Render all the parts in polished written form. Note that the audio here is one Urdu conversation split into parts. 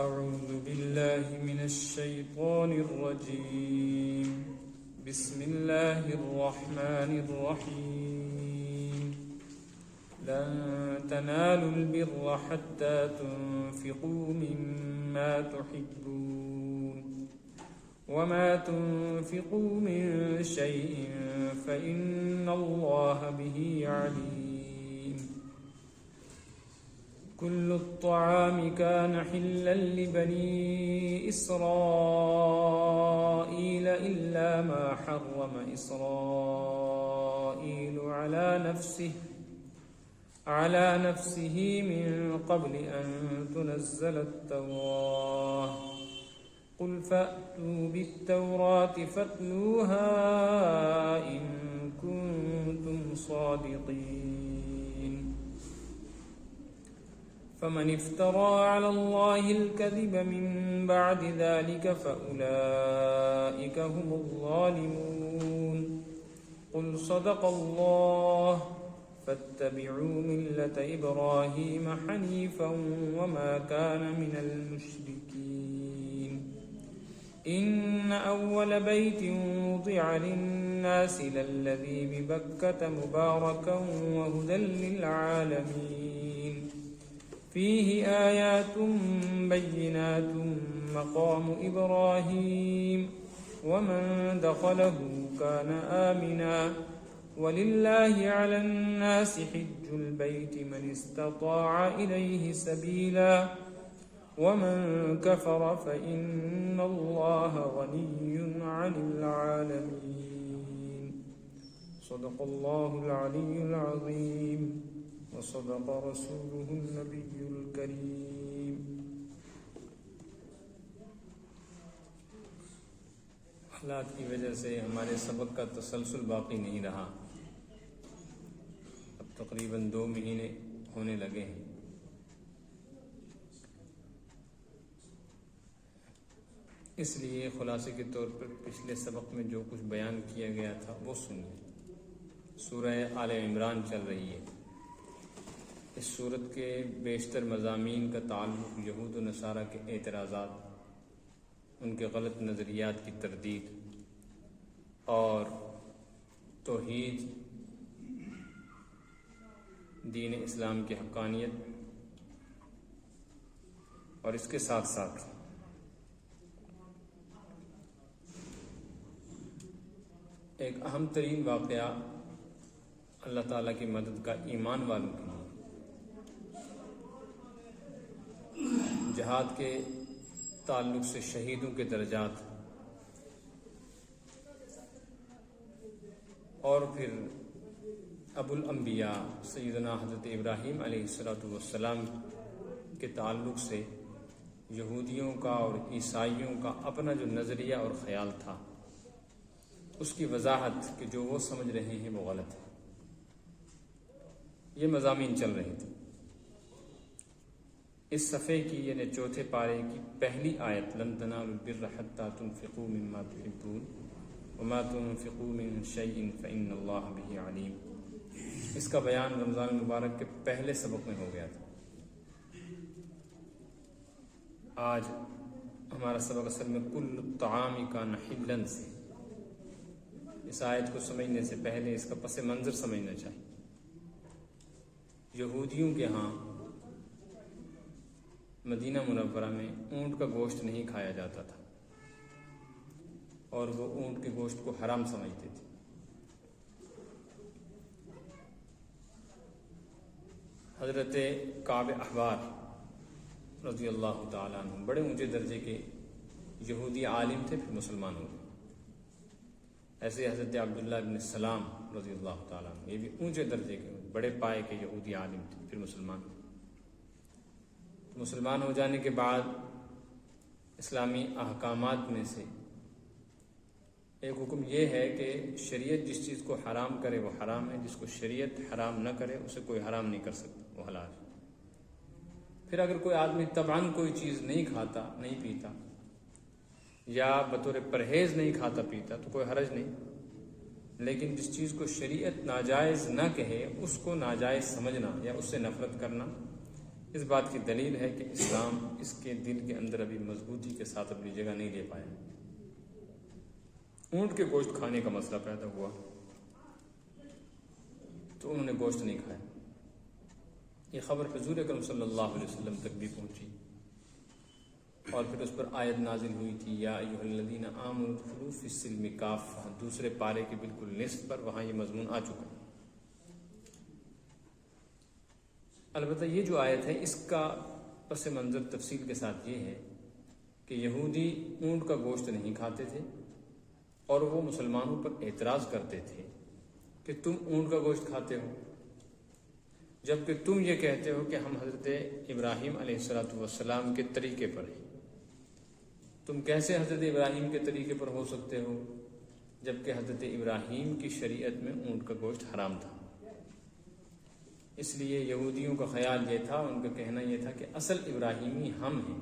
أعوذ بالله من الشيطان الرجيم بسم الله الرحمن الرحيم لن تنالوا البر حتى تنفقوا مما تحبون وما تنفقوا من شيء فإن الله به عليم كل الطعام كان حلا لبني إسرائيل إلا ما حرم إسرائيل على نفسه من قبل أن تنزل التوراة قل فأتوا بالتوراة فاتلوها إن كنتم صادقين فمن افترى على الله الكذب من بعد ذلك فأولئك هم الظالمون قل صدق الله فاتبعوا ملة إبراهيم حنيفا وما كان من المشركين إن أول بيت وضع للناس للذي ببكة مباركا وهدى للعالمين فيه آيات بينات مقام إبراهيم ومن دخله كان آمنا ولله على الناس حج البيت من استطاع إليه سبيلا ومن كفر فإن الله غني عن العالمين صدق الله العلي العظيم وصدق رسوله النبي الكريم. حالات کی وجہ سے ہمارے سبق کا تسلسل باقی نہیں رہا. اب تقریباً 2 مہینے ہونے لگے ہیں. اس لیے خلاصے کے طور پر پچھلے سبق میں جو کچھ بیان کیا گیا تھا وہ سنیے. سورہ آل عمران چل رہی ہے. اس صورت کے بیشتر مضامین کا تعلق یہود و نصارہ کے اعتراضات، ان کے غلط نظریات کی تردید اور توحید، دین اسلام کی حقانیت، اور اس کے ساتھ ساتھ ایک اہم ترین واقعہ اللہ تعالیٰ کی مدد کا ایمان والوں کے لیے، جہاد کے تعلق سے شہیدوں کے درجات، اور پھر ابو الانبیاء سیدنا حضرت ابراہیم علیہ السلام کے تعلق سے یہودیوں کا اور عیسائیوں کا اپنا جو نظریہ اور خیال تھا، اس کی وضاحت کہ جو وہ سمجھ رہے ہیں وہ غلط ہے. یہ مضامین چل رہے تھے. اس صفحے کی یعنی چوتھے پارے کی پہلی آیت لن تنالوا البر حتى تنفقوا مما تحبون وما تنفقوا من شيء فإن الله به عليم، اس کا بیان رمضان المبارک کے پہلے سبق میں ہو گیا تھا. آج ہمارا سبق اصل میں کل الطعام کان حلا سے. اس آیت کو سمجھنے سے پہلے اس کا پس منظر سمجھنا چاہیے. یہودیوں کے ہاں مدینہ منورہ میں اونٹ کا گوشت نہیں کھایا جاتا تھا، اور وہ اونٹ کے گوشت کو حرام سمجھتے تھے. حضرت کعب احبار رضی اللہ تعالیٰ عنہ بڑے اونچے درجے کے یہودی عالم تھے، پھر مسلمان ہو گئے. ایسے حضرت عبداللہ بن سلام رضی اللہ تعالیٰ عنہ، یہ بھی اونچے درجے کے بڑے پائے کے یہودی عالم تھے، پھر مسلمان ہوئے. مسلمان ہو جانے کے بعد اسلامی احکامات میں سے ایک حکم یہ ہے کہ شریعت جس چیز کو حرام کرے وہ حرام ہے، جس کو شریعت حرام نہ کرے اسے کوئی حرام نہیں کر سکتا، وہ حلال ہے. پھر اگر کوئی آدمی طبعاً کوئی چیز نہیں کھاتا نہیں پیتا یا بطور پرہیز نہیں کھاتا پیتا تو کوئی حرج نہیں، لیکن جس چیز کو شریعت ناجائز نہ کہے اس کو ناجائز سمجھنا یا اس سے نفرت کرنا اس بات کی دلیل ہے کہ اسلام اس کے دل کے اندر ابھی مضبوطی کے ساتھ اپنی جگہ نہیں لے پایا. اونٹ کے گوشت کھانے کا مسئلہ پیدا ہوا تو انہوں نے گوشت نہیں کھایا. یہ خبر حضور اکرم صلی اللہ علیہ وسلم تک بھی پہنچی اور پھر اس پر آیت نازل ہوئی تھی یا ایھا الذین آمنوا ادخلوا فی السلم کافہ، دوسرے پارے کے بالکل نصف پر وہاں یہ مضمون آ چکا ہے. البتہ یہ جو آیت ہے اس کا پس منظر تفصیل کے ساتھ یہ ہے کہ یہودی اونٹ کا گوشت نہیں کھاتے تھے اور وہ مسلمانوں پر اعتراض کرتے تھے کہ تم اونٹ کا گوشت کھاتے ہو، جبکہ تم یہ کہتے ہو کہ ہم حضرت ابراہیم علیہ السلام کے طریقے پر ہیں. تم کیسے حضرت ابراہیم کے طریقے پر ہو سکتے ہو جبکہ حضرت ابراہیم کی شریعت میں اونٹ کا گوشت حرام تھا. اس لیے یہودیوں کا خیال یہ تھا، ان کا کہنا یہ تھا کہ اصل ابراہیمی ہم ہیں،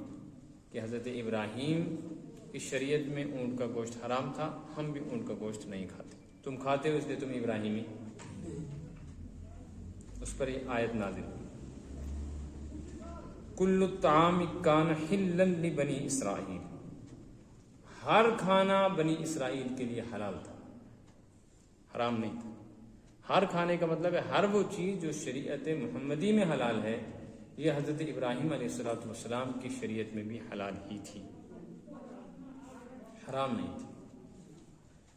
کہ حضرت ابراہیم کی شریعت میں اونٹ کا گوشت حرام تھا، ہم بھی اونٹ کا گوشت نہیں کھاتے. تم کھاتے ہو اس لیے تم ابراہیمی. اس پر یہ آیت نازل ہوئی کل الطعام کان حلا لبنی اسرائیل، ہر کھانا بنی اسرائیل کے لیے حلال تھا، حرام نہیں تھا. ہر کھانے کا مطلب ہے ہر وہ چیز جو شریعت محمدی میں حلال ہے یہ حضرت ابراہیم علیہ السلام کی شریعت میں بھی حلال ہی تھی، حرام نہیں تھی.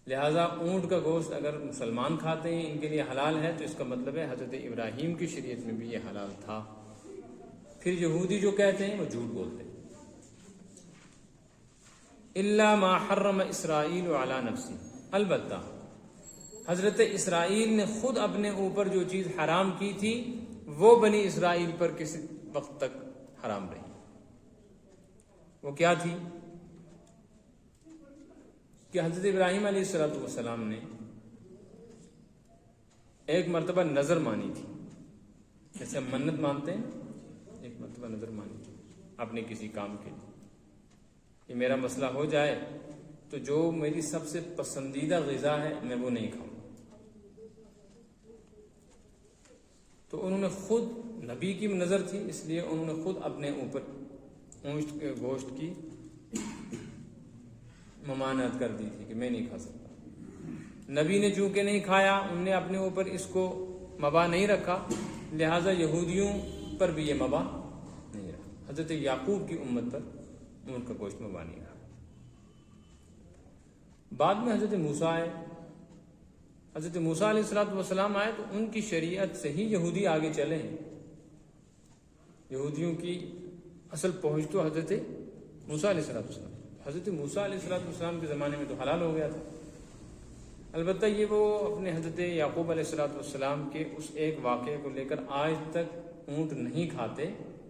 لہٰذا اونٹ کا گوشت اگر مسلمان کھاتے ہیں ان کے لیے حلال ہے تو اس کا مطلب ہے حضرت ابراہیم کی شریعت میں بھی یہ حلال تھا. پھر یہودی جو کہتے ہیں وہ جھوٹ بولتے ہیں. الا ما حرم اسرائیل علی نفسی، البتہ حضرت اسرائیل نے خود اپنے اوپر جو چیز حرام کی تھی وہ بنی اسرائیل پر کسی وقت تک حرام رہی. وہ کیا تھی کہ حضرت ابراہیم علیہ السلام نے ایک مرتبہ نظر مانی تھی، جیسے ہم منت مانتے ہیں. ایک مرتبہ نظر مانی تھی اپنے کسی کام کے لیے کہ میرا مسئلہ ہو جائے تو جو میری سب سے پسندیدہ غذا ہے میں وہ نہیں کھاؤں. تو انہوں نے خود، نبی کی نظر تھی اس لیے انہوں نے خود اپنے اوپر اونٹ کے گوشت کی ممانعت کر دی تھی کہ میں نہیں کھا سکتا. نبی نے چونکہ نہیں کھایا، انہوں نے اپنے اوپر اس کو مباح نہیں رکھا، لہٰذا یہودیوں پر بھی یہ مباح نہیں رہا. حضرت یعقوب کی امت پر اونٹ کا گوشت مباح نہیں رہا. بعد میں حضرت موسیٰ آئے، حضرت موسیٰ علیہ السلام آئے تو ان کی شریعت سے ہی یہودی آگے چلے ہیں. یہودیوں کی اصل پہنچ تو حضرت موسیٰ علیہ السلام. حضرت موسیٰ علیہ السلام کے زمانے میں تو حلال ہو گیا تھا. البتہ یہ وہ اپنے حضرت یعقوب علیہ السلام کے اس ایک واقعے کو لے کر آج تک اونٹ نہیں کھاتے،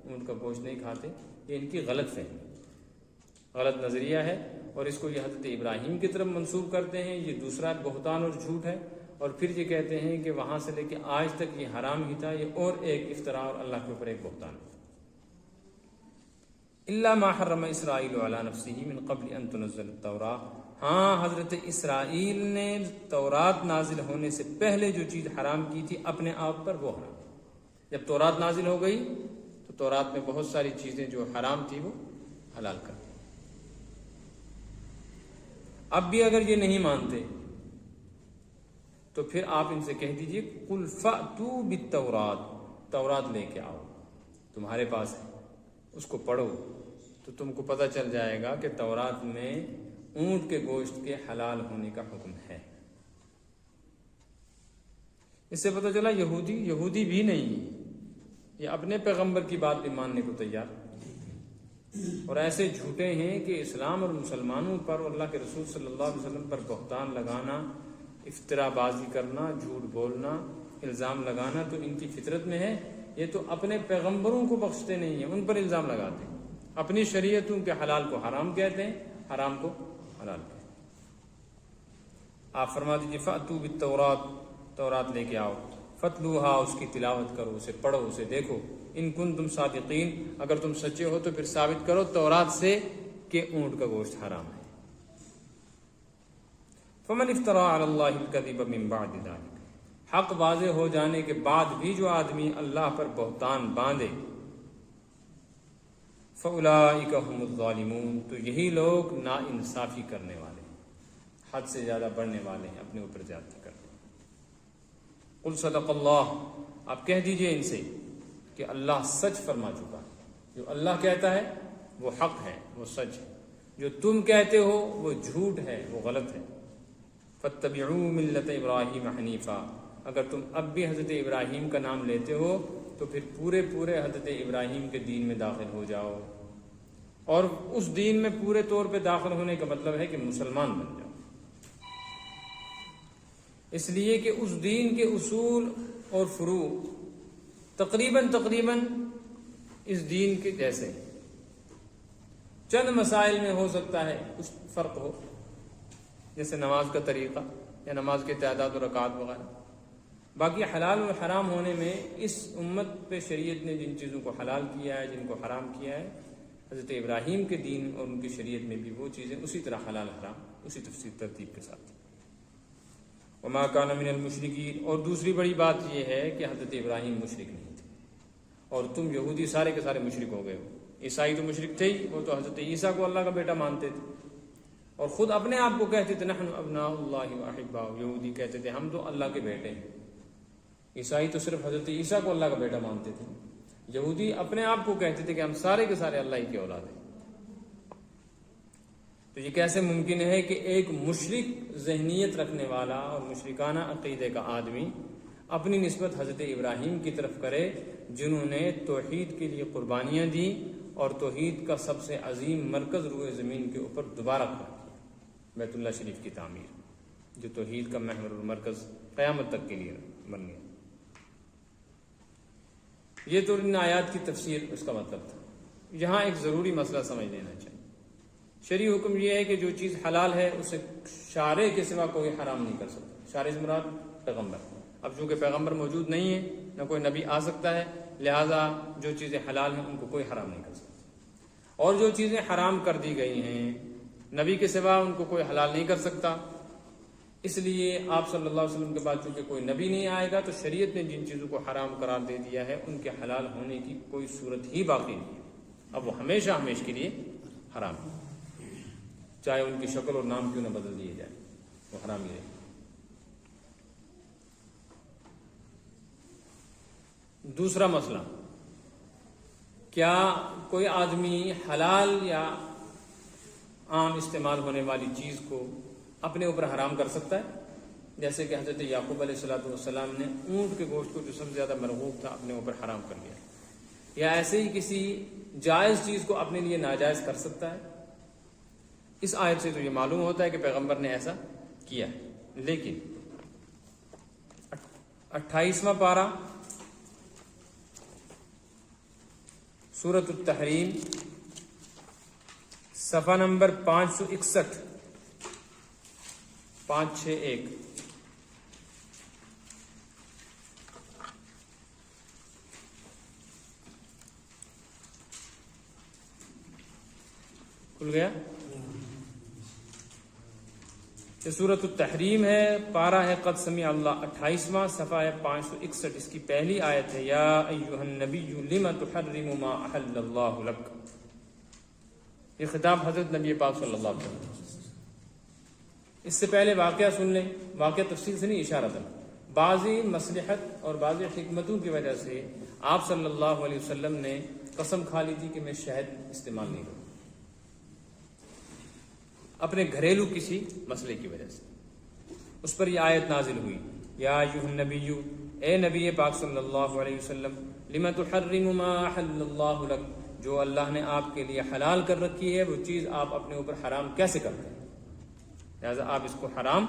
اونٹ کا گوشت نہیں کھاتے. یہ ان کی غلط فہمی، غلط نظریہ ہے اور اس کو یہ حضرت ابراہیم کی طرف منسوب کرتے ہیں. یہ دوسرا بہتان اور جھوٹ ہے. اور پھر یہ کہتے ہیں کہ وہاں سے لے کے آج تک یہ حرام ہی تھا. یہ اور ایک افطراء اور اللہ کے اوپر ایک بہتان ہے. الا ما حرم اسرائیل علی نفسہ من قبل ان تنزل التوراۃ، ہاں حضرت اسرائیل نے تورات نازل ہونے سے پہلے جو چیز حرام کی تھی اپنے آپ پر وہ حرام. جب تورات نازل ہو گئی تو تورات میں بہت ساری چیزیں جو حرام تھی وہ حلال کر دی. اب بھی اگر یہ نہیں مانتے تو پھر آپ ان سے کہہ دیجئے قل فأتوا بالتوراۃ، تورات لے کے آؤ، تمہارے پاس ہے، اس کو پڑھو تو تم کو پتہ چل جائے گا کہ تورات میں اونٹ کے گوشت کے حلال ہونے کا حکم ہے. اس سے پتہ چلا یہودی بھی نہیں، یہ اپنے پیغمبر کی بات بھی ماننے کو تیار اور ایسے جھوٹے ہیں کہ اسلام اور مسلمانوں پر اور اللہ کے رسول صلی اللہ علیہ وسلم پر بہتان لگانا، افترا بازی کرنا، جھوٹ بولنا، الزام لگانا تو ان کی فطرت میں ہے. یہ تو اپنے پیغمبروں کو بخشتے نہیں ہیں، ان پر الزام لگاتے ہیں. اپنی شریعتوں کے حلال کو حرام کہتے ہیں، حرام کو حلال کہتے ہیں. آپ فرما دیجیے فأتوا بالتوراۃ، تورات لے کے آؤ، فتلوہا، اس کی تلاوت کرو، اسے پڑھو، اسے دیکھو، ان کنتم صادقین، اگر تم سچے ہو تو پھر ثابت کرو تورات سے کہ اونٹ کا گوشت حرام ہے. فمن افترى علی اللہ الکذب من بعد ذلک، حق واضح ہو جانے کے بعد بھی جو آدمی اللہ پر بہتان باندھے فَأُولَٰئِكَ هُمُ الظَّالِمُونَ، تو یہی لوگ نا انصافی کرنے والے ہیں، حد سے زیادہ بڑھنے والے ہیں، اپنے اوپر زیادتی کرنے والے۔ قُلْ صدق اللہ، آپ کہہ دیجئے ان سے کہ اللہ سچ فرما چکا ہے، جو اللہ کہتا ہے وہ حق ہے، وہ سچ ہے، جو تم کہتے ہو وہ جھوٹ ہے، وہ غلط ہے۔ فَاتَّبِعُوا مِلَّةَ إِبْرَاهِيمَ حَنِيفًا، اگر تم اب بھی حضرت ابراہیم کا نام لیتے ہو تو پھر پورے حضرت ابراہیم کے دین میں داخل ہو جاؤ، اور اس دین میں پورے طور پہ داخل ہونے کا مطلب ہے کہ مسلمان بن جاؤ، اس لیے کہ اس دین کے اصول اور فروع تقریباً اس دین کے جیسے ہیں، چند مسائل میں ہو سکتا ہے کچھ فرق ہو، جیسے نماز کا طریقہ یا نماز کے تعداد و رکعات وغیرہ، باقی حلال و حرام ہونے میں اس امت پہ شریعت نے جن چیزوں کو حلال کیا ہے، جن کو حرام کیا ہے، حضرت ابراہیم کے دین اور ان کی شریعت میں بھی وہ چیزیں اسی طرح حلال حرام اسی تفصیل ترتیب کے ساتھ۔ وما کان من المشرکین، اور دوسری بڑی بات یہ ہے کہ حضرت ابراہیم مشرک نہیں تھے، اور تم یہودی سارے کے سارے مشرک ہو گئے ہو۔ عیسائی تو مشرک تھے ہی، وہ تو حضرت عیسیٰ کو اللہ کا بیٹا مانتے تھے، اور خود اپنے آپ کو کہتے تھے نحن ابناء اللہ واحباؤ، یہودی کہتے تھے ہم تو اللہ کے بیٹے ہیں۔ عیسائی تو صرف حضرت عیسیٰ کو اللہ کا بیٹا مانتے تھے، یہودی اپنے آپ کو کہتے تھے کہ ہم سارے کے سارے اللہ ہی کی اولاد ہیں۔ تو یہ کیسے ممکن ہے کہ ایک مشرک ذہنیت رکھنے والا اور مشرکانہ عقیدے کا آدمی اپنی نسبت حضرت ابراہیم کی طرف کرے، جنہوں نے توحید کے لیے قربانیاں دی اور توحید کا سب سے عظیم مرکز روئے زمین کے اوپر دوبارہ کھڑا کیا، بیت اللہ شریف کی تعمیر، جو توحید کا محور اور مرکز قیامت تک کے لیے بن گیا۔ یہ تو ان آیات کی تفسیر اس کا مطلب تھا۔ یہاں ایک ضروری مسئلہ سمجھ لینا چاہیے، شرعی حکم یہ ہے کہ جو چیز حلال ہے اسے شارع کے سوا کوئی حرام نہیں کر سکتا۔ شارع سے مراد پیغمبر، اب چونکہ پیغمبر موجود نہیں ہے، نہ کوئی نبی آ سکتا ہے، لہٰذا جو چیزیں حلال ہیں ان کو کوئی حرام نہیں کر سکتا، اور جو چیزیں حرام کر دی گئی ہیں نبی کے سوا ان کو کوئی حلال نہیں کر سکتا۔ اس لیے آپ صلی اللہ علیہ وسلم کے بعد چونکہ کوئی نبی نہیں آئے گا تو شریعت نے جن چیزوں کو حرام قرار دے دیا ہے ان کے حلال ہونے کی کوئی صورت ہی باقی نہیں ہے، اب وہ ہمیشہ کے لیے حرام ہے، چاہے ان کی شکل اور نام کیوں نہ بدل دیے جائے، وہ حرام ہی رہے۔ دوسرا مسئلہ، کیا کوئی آدمی حلال یا عام استعمال ہونے والی چیز کو اپنے اوپر حرام کر سکتا ہے؟ جیسے کہ حضرت یعقوب علیہ السلام نے اونٹ کے گوشت کو جو سب سے زیادہ مرغوب تھا اپنے اوپر حرام کر لیا، یا ایسے ہی کسی جائز چیز کو اپنے لیے ناجائز کر سکتا ہے؟ اس آیت سے تو یہ معلوم ہوتا ہے کہ پیغمبر نے ایسا کیا ہے، لیکن 28واں پارہ سورۃ التحریم صفحہ نمبر 561 561 کھل گیا؟ یہ سورۃ التحریم ہے، پارہ ہے قد سمع اللہ، 28واں صفحہ ہے 561، اس کی پہلی آیت ہے یا ایھا النبی لم تحرم ما احل اللہ لک۔ یہ خطاب حضرت نبی پاک صلی اللہ علیہ وسلم۔ اس سے پہلے واقعہ سن لیں، واقعہ تفصیل سے نہیں، اشارتاً۔ بعضی مصلحت اور بعضی حکمتوں کی وجہ سے آپ صلی اللہ علیہ وسلم نے قسم کھا لی تھی کہ میں شہد استعمال نہیں کروں، اپنے گھریلو کسی مسئلے کی وجہ سے۔ اس پر یہ آیت نازل ہوئی یا ایھا النبی، اے نبی پاک صلی اللہ علیہ وسلم، لم تحرم ما احل اللہ لک، جو اللہ نے آپ کے لیے حلال کر رکھی ہے وہ چیز آپ اپنے اوپر حرام کیسے کرتے ہیں؟ لہٰذا آپ اس کو حرام۔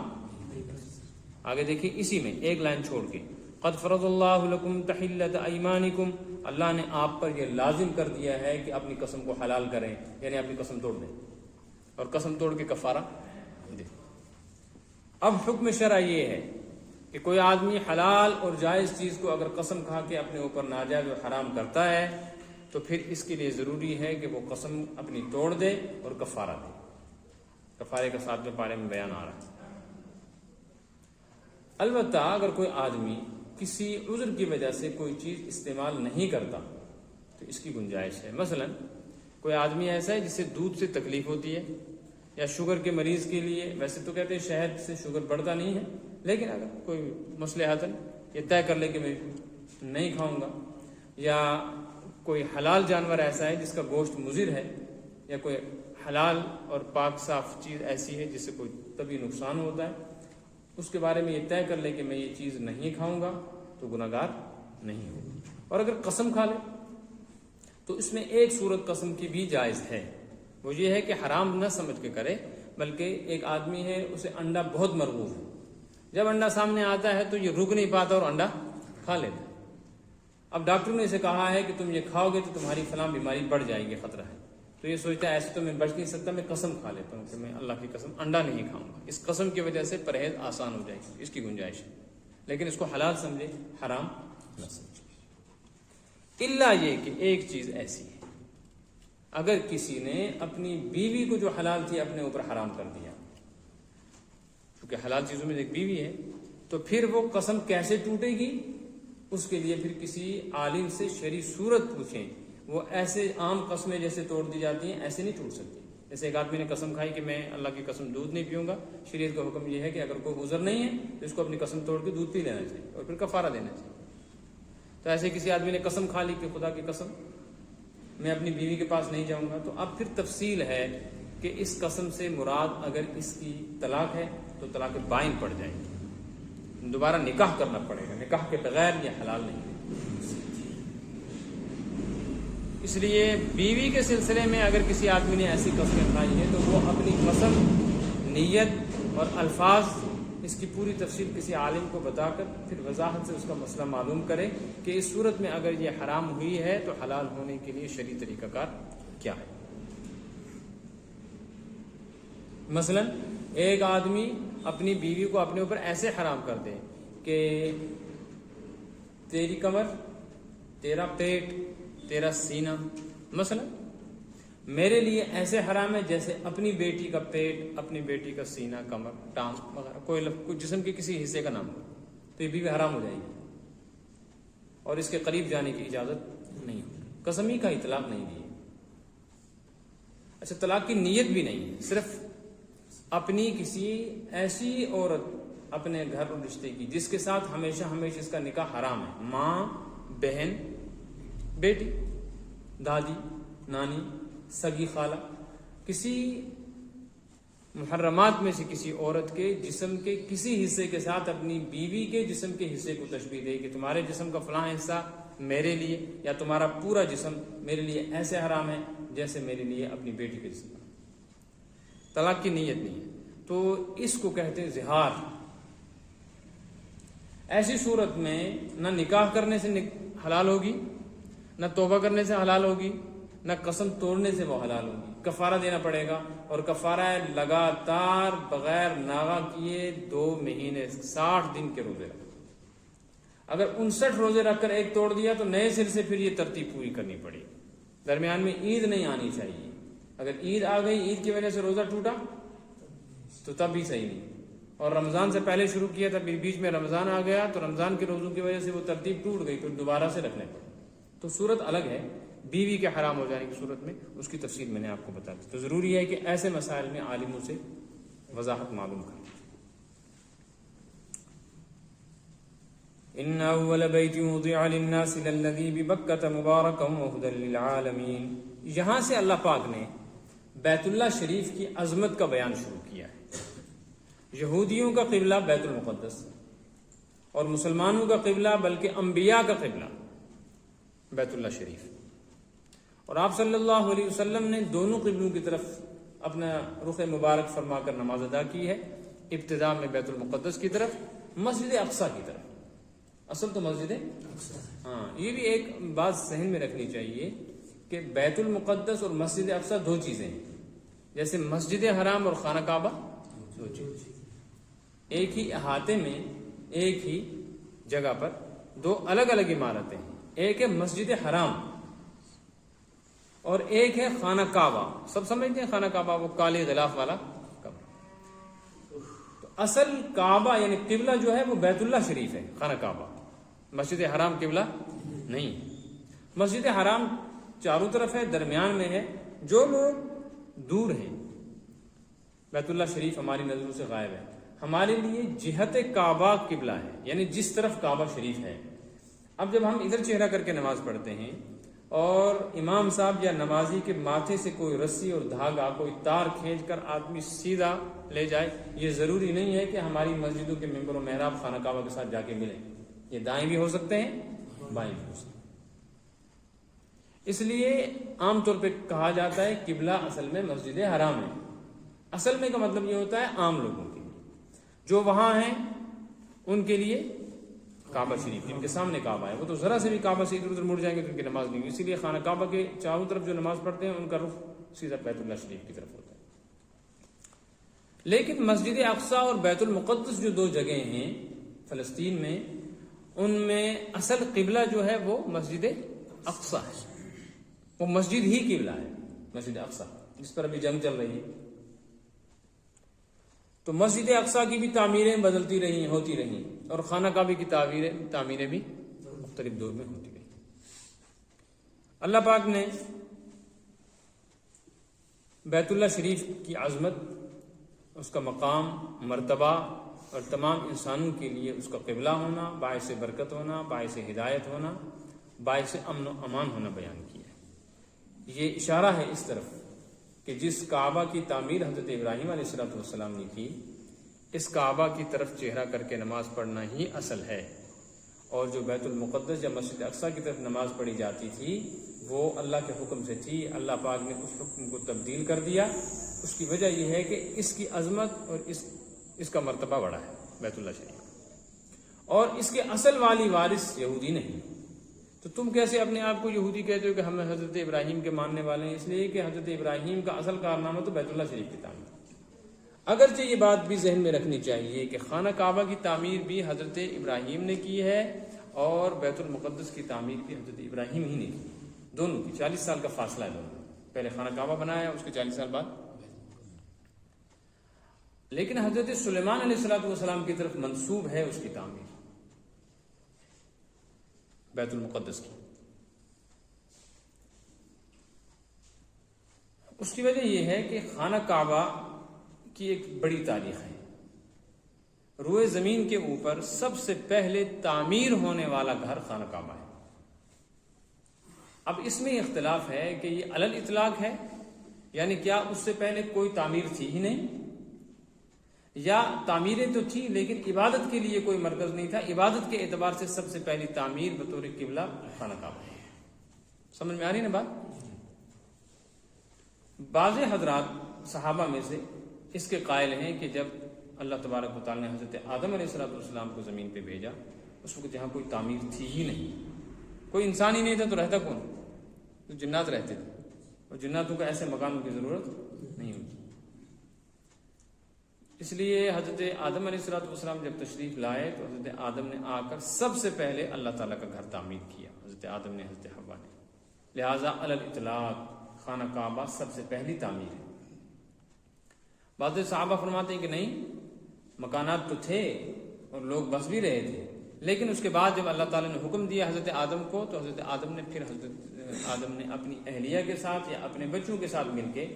آگے دیکھیں اسی میں ایک لائن چھوڑ کے، قد فرض اللہ لکم تحلۃ ایمانکم، اللہ نے آپ پر یہ لازم کر دیا ہے کہ اپنی قسم کو حلال کریں، یعنی اپنی قسم توڑ دیں، اور قسم توڑ کے کفارہ دے۔ اب حکم شرع یہ ہے کہ کوئی آدمی حلال اور جائز چیز کو اگر قسم کھا کے اپنے اوپر ناجائز اور حرام کرتا ہے تو پھر اس کے لیے ضروری ہے کہ وہ قسم اپنی توڑ دے اور کفارہ دے۔ کفارے کا 7ویں پارے میں بیان آ رہا ہے۔ البتہ اگر کوئی آدمی کسی عذر کی وجہ سے کوئی چیز استعمال نہیں کرتا تو اس کی گنجائش ہے۔ مثلا کوئی آدمی ایسا ہے جسے دودھ سے تکلیف ہوتی ہے، یا شوگر کے مریض کے لیے، ویسے تو کہتے ہیں شہد سے شوگر بڑھتا نہیں ہے، لیکن اگر کوئی مصلحتاً یہ طے کر لے کہ میں نہیں کھاؤں گا، یا کوئی حلال جانور ایسا ہے جس کا گوشت مضر ہے، یا کوئی حلال اور پاک صاف چیز ایسی ہے جس سے کوئی طبی نقصان ہوتا ہے، اس کے بارے میں یہ طے کر لے کہ میں یہ چیز نہیں کھاؤں گا تو گناہ گار نہیں ہوگا۔ اور اگر قسم کھا لے تو اس میں ایک صورت قسم کی بھی جائز ہے، وہ یہ ہے کہ حرام نہ سمجھ کے کرے، بلکہ ایک آدمی ہے اسے انڈا بہت مرغوب ہے، جب انڈا سامنے آتا ہے تو یہ رک نہیں پاتا اور انڈا کھا لیتا ہے۔ اب ڈاکٹر نے اسے کہا ہے کہ تم یہ کھاؤ گے تو تمہاری فلاں بیماری بڑھ جائے گی، خطرہ ہے، تو یہ سوچتا ہے ایسے تو میں بچ نہیں سکتا، میں قسم کھا لیتا ہوں کہ میں اللہ کی قسم انڈا نہیں کھاؤں گا، اس قسم کی وجہ سے پرہیز آسان ہو جائے گی، اس کی گنجائش ہے، لیکن اس کو حلال سمجھے، حرام نہ سمجھے۔ الا یہ کہ ایک چیز ایسی ہے، اگر کسی نے اپنی بیوی کو جو حلال تھی اپنے اوپر حرام کر دیا، کیونکہ حلال چیزوں میں ایک بیوی ہے، تو پھر وہ قسم کیسے ٹوٹے گی؟ اس کے لیے پھر کسی عالم سے شرعی صورت پوچھیں۔ وہ ایسے عام قسمیں جیسے توڑ دی جاتی ہیں ایسے نہیں ٹوٹ سکتی۔ جیسے ایک آدمی نے قسم کھائی کہ میں اللہ کی قسم دودھ نہیں پیوں گا، شریعت کا حکم یہ ہے کہ اگر کوئی عذر نہیں ہے تو اس کو اپنی قسم توڑ کے دودھ پی لینا چاہیے اور پھر کفارہ دینا چاہیے۔ تو ایسے کسی آدمی نے قسم کھا لی کہ خدا کی قسم میں اپنی بیوی کے پاس نہیں جاؤں گا، تو اب پھر تفصیل ہے کہ اس قسم سے مراد اگر اس کی طلاق ہے تو طلاق بائن پڑ جائے گی، دوبارہ نکاح کرنا پڑے گا، نکاح کے بغیر یہ حلال نہیں ہے۔ اس لیے بیوی کے سلسلے میں اگر کسی آدمی نے ایسی قسمیں کھائی ہیں تو وہ اپنی قسم، نیت اور الفاظ اس کی پوری تفصیل کسی عالم کو بتا کر پھر وضاحت سے اس کا مسئلہ معلوم کرے کہ اس صورت میں اگر یہ حرام ہوئی ہے تو حلال ہونے کے لیے شرعی طریقہ کار کیا ہے۔ مثلا ایک آدمی اپنی بیوی کو اپنے اوپر ایسے حرام کر دے کہ تیری کمر، تیرا پیٹ، تیرا سینہ، مثلا میرے لیے ایسے حرام ہے جیسے اپنی بیٹی کا پیٹ، اپنی بیٹی کا سینہ، کمر، ٹانگ وغیرہ کوئی جسم کے کسی حصے کا نام ہو تو یہ بیوی حرام ہو جائے گی اور اس کے قریب جانے کی اجازت نہیں ہوگی۔ قسمی کا اطلاق نہیں دی۔ اچھا، طلاق کی نیت بھی نہیں ہے، صرف اپنی کسی ایسی عورت اپنے گھر اور رشتے کی جس کے ساتھ ہمیشہ ہمیشہ اس کا نکاح حرام ہے، ماں، بہن، بیٹی، دادی، نانی، سگی خالہ، کسی محرمات میں سے کسی عورت کے جسم کے کسی حصے کے ساتھ اپنی بیوی کے جسم کے حصے کو تشبیہ دے کہ تمہارے جسم کا فلاں حصہ میرے لیے یا تمہارا پورا جسم میرے لیے ایسے حرام ہے جیسے میرے لیے اپنی بیٹی کے جسم۔ طلاق کی نیت نہیں ہے تو اس کو کہتے ہیں زہار۔ ایسی صورت میں نہ نکاح کرنے سے حلال ہوگی، نہ توبہ کرنے سے حلال ہوگی، نہ قسم توڑنے سے وہ حلال ہوگی۔ کفارہ دینا پڑے گا، اور کفارہ ہے لگاتار بغیر ناغہ کیے 2 مہینے 60 دن کے روزے رکھ۔ اگر 59 روزے رکھ کر ایک توڑ دیا تو نئے سر سے پھر یہ ترتیب پوری کرنی پڑے گی۔ درمیان میں عید نہیں آنی چاہیے، اگر عید آ گئی، عید کی وجہ سے روزہ ٹوٹا تو تب بھی صحیح نہیں، اور رمضان سے پہلے شروع کیا تھا بیچ میں رمضان آ گیا تو رمضان کے روزوں کی وجہ سے وہ ترتیب ٹوٹ گئی، پھر دوبارہ سے رکھنے پڑے۔ تو صورت الگ ہے، بیوی کے حرام ہو جانے کی صورت میں اس کی تفصیل میں نے آپ کو بتا دی۔ تو ضروری ہے کہ ایسے مسائل میں عالموں سے وضاحت معلوم کریں۔ ان اول بیت وضع للناس للذی ببکۃ مبارکا وہدی للعالمین، یہاں سے اللہ پاک نے بیت اللہ شریف کی عظمت کا بیان شروع کیا ہے۔ یہودیوں کا قبلہ بیت المقدس اور مسلمانوں کا قبلہ بلکہ انبیاء کا قبلہ بیت اللہ شریف، اور آپ صلی اللہ علیہ وسلم نے دونوں قبلوں کی طرف اپنا رخ مبارک فرما کر نماز ادا کی ہے، ابتداء میں بیت المقدس کی طرف، مسجد اقصیٰ کی طرف۔ اصل تو مسجد ہاں، یہ بھی ایک بات ذہن میں رکھنی چاہیے کہ بیت المقدس اور مسجد اقصیٰ 2 چیزیں ہیں، جیسے مسجد حرام اور خانہ کعبہ 2 چیزیں، ایک ہی احاطے میں ایک ہی جگہ پر 2 الگ الگ عمارتیں ہیں، ایک ہے مسجد حرام اور ایک ہے خانہ کعبہ۔ سب سمجھتے ہیں خانہ کعبہ، وہ کالے غلاف والا کعبہ۔ تو اصل کعبہ یعنی قبلہ جو ہے وہ بیت اللہ شریف ہے، خانہ کعبہ، مسجد حرام قبلہ نہیں۔ مسجد حرام چاروں طرف ہے، درمیان میں ہے جو لوگ دور ہیں، بیت اللہ شریف ہماری نظروں سے غائب ہے، ہمارے لیے جہت کعبہ قبلہ ہے، یعنی جس طرف کعبہ شریف ہے۔ اب جب ہم ادھر چہرہ کر کے نماز پڑھتے ہیں اور امام صاحب یا نمازی کے ماتھے سے کوئی رسی اور دھاگا، کوئی تار کھینچ کر آدمی سیدھا لے جائے، یہ ضروری نہیں ہے کہ ہماری مسجدوں کے ممبر و محراب خانہ کعبہ کے ساتھ جا کے ملیں، یہ دائیں بھی ہو سکتے ہیں، بائیں بھی ہو سکتے ہیں۔ اس لیے عام طور پہ کہا جاتا ہے قبلہ اصل میں مسجد حرام ہے۔ اصل میں کا مطلب یہ ہوتا ہے عام لوگوں کے لیے، جو وہاں ہیں ان کے لیے کعبہ شریف، جن کے سامنے کعبہ ہے، وہ تو ذرا سے بھی کعبہ سے ادھر ادھر مڑ جائیں گے تو ان کی نماز نہیں ہوگی۔ اسی لیے خانہ کعبہ کے چاروں طرف جو نماز پڑھتے ہیں ان کا رخ سیدھا بیت اللہ شریف کی طرف ہوتا ہے۔ لیکن مسجد اقصی اور بیت المقدس جو دو جگہیں ہیں فلسطین میں، ان میں اصل قبلہ جو ہے وہ مسجد اقصی ہے، وہ مسجد ہی قبلہ ہے، مسجد اقصی جس پر ابھی جنگ چل رہی ہے۔ تو مسجد اقصی کی بھی تعمیریں بدلتی رہی، ہوتی رہیں، اور خانہ کعبہ کی تعمیریں بھی مختلف دور میں ہوتی رہیں۔ اللہ پاک نے بیت اللہ شریف کی عظمت، اس کا مقام، مرتبہ اور تمام انسانوں کے لیے اس کا قبلہ ہونا، باعث برکت ہونا، باعث ہدایت ہونا، باعث امن و امان ہونا بیان کیا ہے۔ یہ اشارہ ہے اس طرف کہ جس کعبہ کی تعمیر حضرت ابراہیم علیہ السلام نے کی، اس کعبہ کی طرف چہرہ کر کے نماز پڑھنا ہی اصل ہے، اور جو بیت المقدس یا مسجد اقصی کی طرف نماز پڑھی جاتی تھی وہ اللہ کے حکم سے تھی۔ اللہ پاک نے اس حکم کو تبدیل کر دیا۔ اس کی وجہ یہ ہے کہ اس کی عظمت اور اس کا مرتبہ بڑا ہے بیت اللہ شریف، اور اس کے اصل والی وارث یہودی نہیں۔ تو تم کیسے اپنے آپ کو یہودی کہتے ہو کہ ہم حضرت ابراہیم کے ماننے والے ہیں؟ اس لیے کہ حضرت ابراہیم کا اصل کارنامہ تو بیت اللہ شریف کی تعمیر۔ اگرچہ یہ بات بھی ذہن میں رکھنی چاہیے کہ خانہ کعبہ کی تعمیر بھی حضرت ابراہیم نے کی ہے اور بیت المقدس کی تعمیر بھی حضرت ابراہیم ہی نے کی، دونوں کی 40 سال کا فاصلہ ہے دونوں، پہلے خانہ کعبہ بنایا اس کے 40 سال بعد۔ لیکن حضرت سلیمان علیہ السلام کی طرف منسوب ہے اس کی تعمیر، بیت المقدس کی۔ اس کی وجہ یہ ہے کہ خانہ کعبہ کی ایک بڑی تاریخ ہے۔ روئے زمین کے اوپر سب سے پہلے تعمیر ہونے والا گھر خانہ کعبہ ہے۔ اب اس میں اختلاف ہے کہ یہ علی الاطلاق ہے، یعنی کیا اس سے پہلے کوئی تعمیر تھی ہی نہیں، یا تعمیریں تو تھی لیکن عبادت کے لیے کوئی مرکز نہیں تھا۔ عبادت کے اعتبار سے سب سے پہلی تعمیر بطور قبلہ خانہ کعبہ ہے۔ سمجھ میں آ رہی نا بات؟ بعض حضرات صحابہ میں سے اس کے قائل ہیں کہ جب اللہ تبارک و تعالیٰ نے حضرت آدم علیہ السلام کو زمین پہ بھیجا، اس وقت جہاں کوئی تعمیر تھی ہی نہیں، کوئی انسان ہی نہیں تھا، تو رہتا کون؟ تو جنات رہتے تھے، اور جناتوں کو ایسے مکانوں کی ضرورت نہیں ہوتی۔ اس لیے حضرت آدم علیہ السلام جب تشریف لائے تو حضرت آدم نے آ کر سب سے پہلے اللہ تعالیٰ کا گھر تعمیر کیا، حضرت آدم نے، حضرت حوا نے۔ لہٰذا علی الاطلاق خانہ کعبہ سب سے پہلی تعمیر ہے۔ بعض صحابہ فرماتے ہیں کہ نہیں، مکانات تو تھے اور لوگ بس بھی رہے تھے، لیکن اس کے بعد جب اللہ تعالیٰ نے حکم دیا حضرت آدم کو، تو حضرت آدم نے پھر حضرت آدم نے اپنی اہلیہ کے ساتھ یا اپنے بچوں کے ساتھ مل کے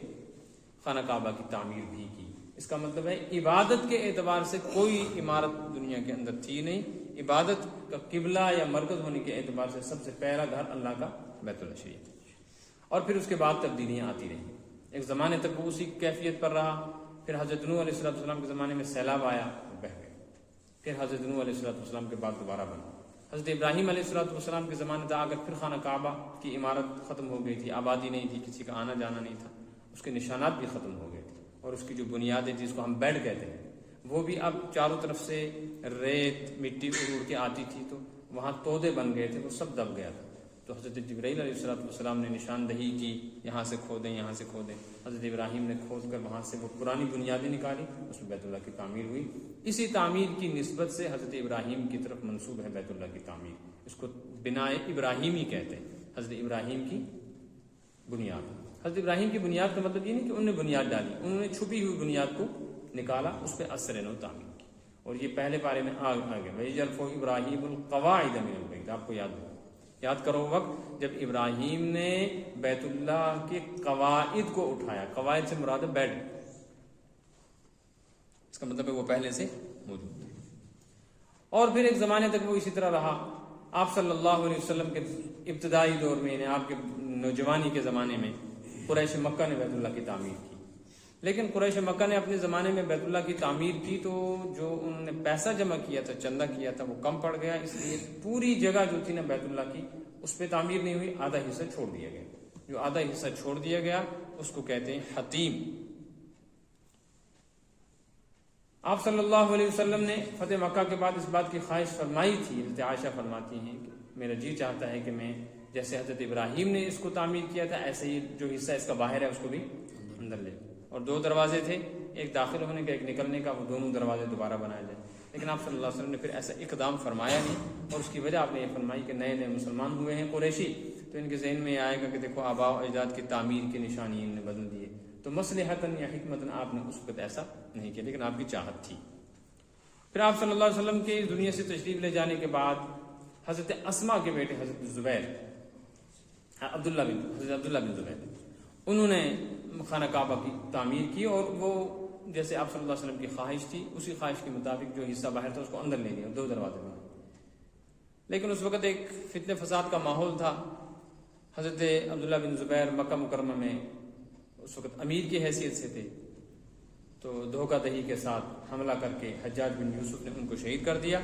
خانہ کعبہ کی تعمیر بھی کی۔ اس کا مطلب ہے عبادت کے اعتبار سے کوئی عمارت دنیا کے اندر تھی نہیں، عبادت کا قبلہ یا مرکز ہونے کے اعتبار سے سب سے پہلا گھر اللہ کا بیت اللہ شریف، اور پھر اس کے بعد تبدیلیاں آتی رہیں۔ ایک زمانے تک وہ اسی کیفیت پر رہا، پھر حضرت نوح علیہ السلام کے زمانے میں سیلاب آیا، بہہ گئے، پھر حضرت نوح علیہ السلام کے بعد دوبارہ بنا۔ حضرت ابراہیم علیہ السلام کے زمانے تک آ کر پھر خانہ کعبہ کی عمارت ختم ہو گئی تھی، آبادی نہیں تھی، کسی کا آنا جانا نہیں تھا، اس کے نشانات بھی ختم ہو گئے تھے، اور اس کی جو بنیادیں جس کو ہم بیڈ کہتے ہیں وہ بھی اب چاروں طرف سے ریت مٹی اڑ کے آتی تھی، تو وہاں تودے بن گئے تھے، وہ سب دب گیا تھا۔ تو حضرت جبرائیل علیہ السلام نے نشاندہی کی، یہاں سے کھودیں، یہاں سے کھودیں۔ حضرت ابراہیم نے کھود کر وہاں سے وہ پرانی بنیادیں نکالی، اس میں بیت اللہ کی تعمیر ہوئی۔ اسی تعمیر کی نسبت سے حضرت ابراہیم کی طرف منسوب ہے بیت اللہ کی تعمیر، اس کو بنائے ابراہیمی کہتے ہیں، حضرت ابراہیم کی بنیاد۔ حضرت ابراہیم کی بنیاد کا مطلب یہ نہیں کہ انہوں نے بنیاد ڈالی، انہوں نے چھپی ہوئی بنیاد کو نکالا، اس پہ اثر نو تعمیر کی، اور یہ پہلے پارے میں آگے وَيَرْفَعُ إِبْرَاهِيمُ الْقَوَاعِدَ مِنَ الْبَيْتِ، آپ کو یاد ہوگا یاد کرو وقت جب ابراہیم نے بیت اللہ کے قواعد کو اٹھایا، قواعد سے مراد ہے بیڈ، اس کا مطلب ہے وہ پہلے سے موجود تھے، اور پھر ایک زمانے تک وہ اسی طرح رہا۔ آپ صلی اللہ علیہ وسلم کے ابتدائی دور میں، یعنی آپ کے نوجوانی کے زمانے میں قریش مکہ نے بیت اللہ کی تعمیر کی، لیکن قریش مکہ نے اپنے زمانے میں بیت اللہ کی تعمیر کی تو جو انہوں نے پیسہ جمع کیا تھا، چندہ کیا تھا، وہ کم پڑ گیا، اس لیے پوری جگہ جو تھی نا بیت اللہ کی اس پہ تعمیر نہیں ہوئی، آدھا حصہ چھوڑ دیا گیا۔ جو آدھا حصہ چھوڑ دیا گیا اس کو کہتے ہیں حتیم۔ آپ صلی اللہ علیہ وسلم نے فتح مکہ کے بعد اس بات کی خواہش فرمائی تھی، حضرت عائشہ فرماتی ہیں کہ میرا جی چاہتا ہے کہ میں جیسے حضرت ابراہیم نے اس کو تعمیر کیا تھا ایسے ہی جو حصہ اس کا باہر ہے اس کو بھی اندر لے، اور 2 دروازے تھے، ایک داخل ہونے کا ایک نکلنے کا، وہ دونوں دروازے دوبارہ بنائے جائیں، لیکن آپ صلی اللہ علیہ وسلم نے پھر ایسا اقدام فرمایا نہیں، اور اس کی وجہ آپ نے یہ فرمائی کہ نئے نئے مسلمان ہوئے ہیں قریشی، تو ان کے ذہن میں آئے گا کہ دیکھو آباء و اجداد کی تعمیر کی نشانی ان نے بدل دیے، تو مصلحتاً یا حکمتاً آپ نے اس وقت ایسا نہیں کیا، لیکن آپ کی چاہت تھی۔ پھر آپ صلی اللہ علیہ وسلم کے اس دنیا سے تشریف لے جانے کے بعد حضرت اسما کے بیٹے حضرت زبیر، حضرت عبداللہ بن زبیر، انہوں نے خانہ کعبہ کی تعمیر کی، اور وہ جیسے آپ صلی اللہ علیہ وسلم کی خواہش تھی اسی خواہش کے مطابق جو حصہ باہر تھا اس کو اندر لے لیا، 2 دروازے بنائے، لیکن اس وقت ایک فتنہ فساد کا ماحول تھا۔ حضرت عبداللہ بن زبیر مکہ مکرمہ میں اس وقت امیر کی حیثیت سے تھے، تو دھوکہ دہی کے ساتھ حملہ کر کے حجاج بن یوسف نے ان کو شہید کر دیا،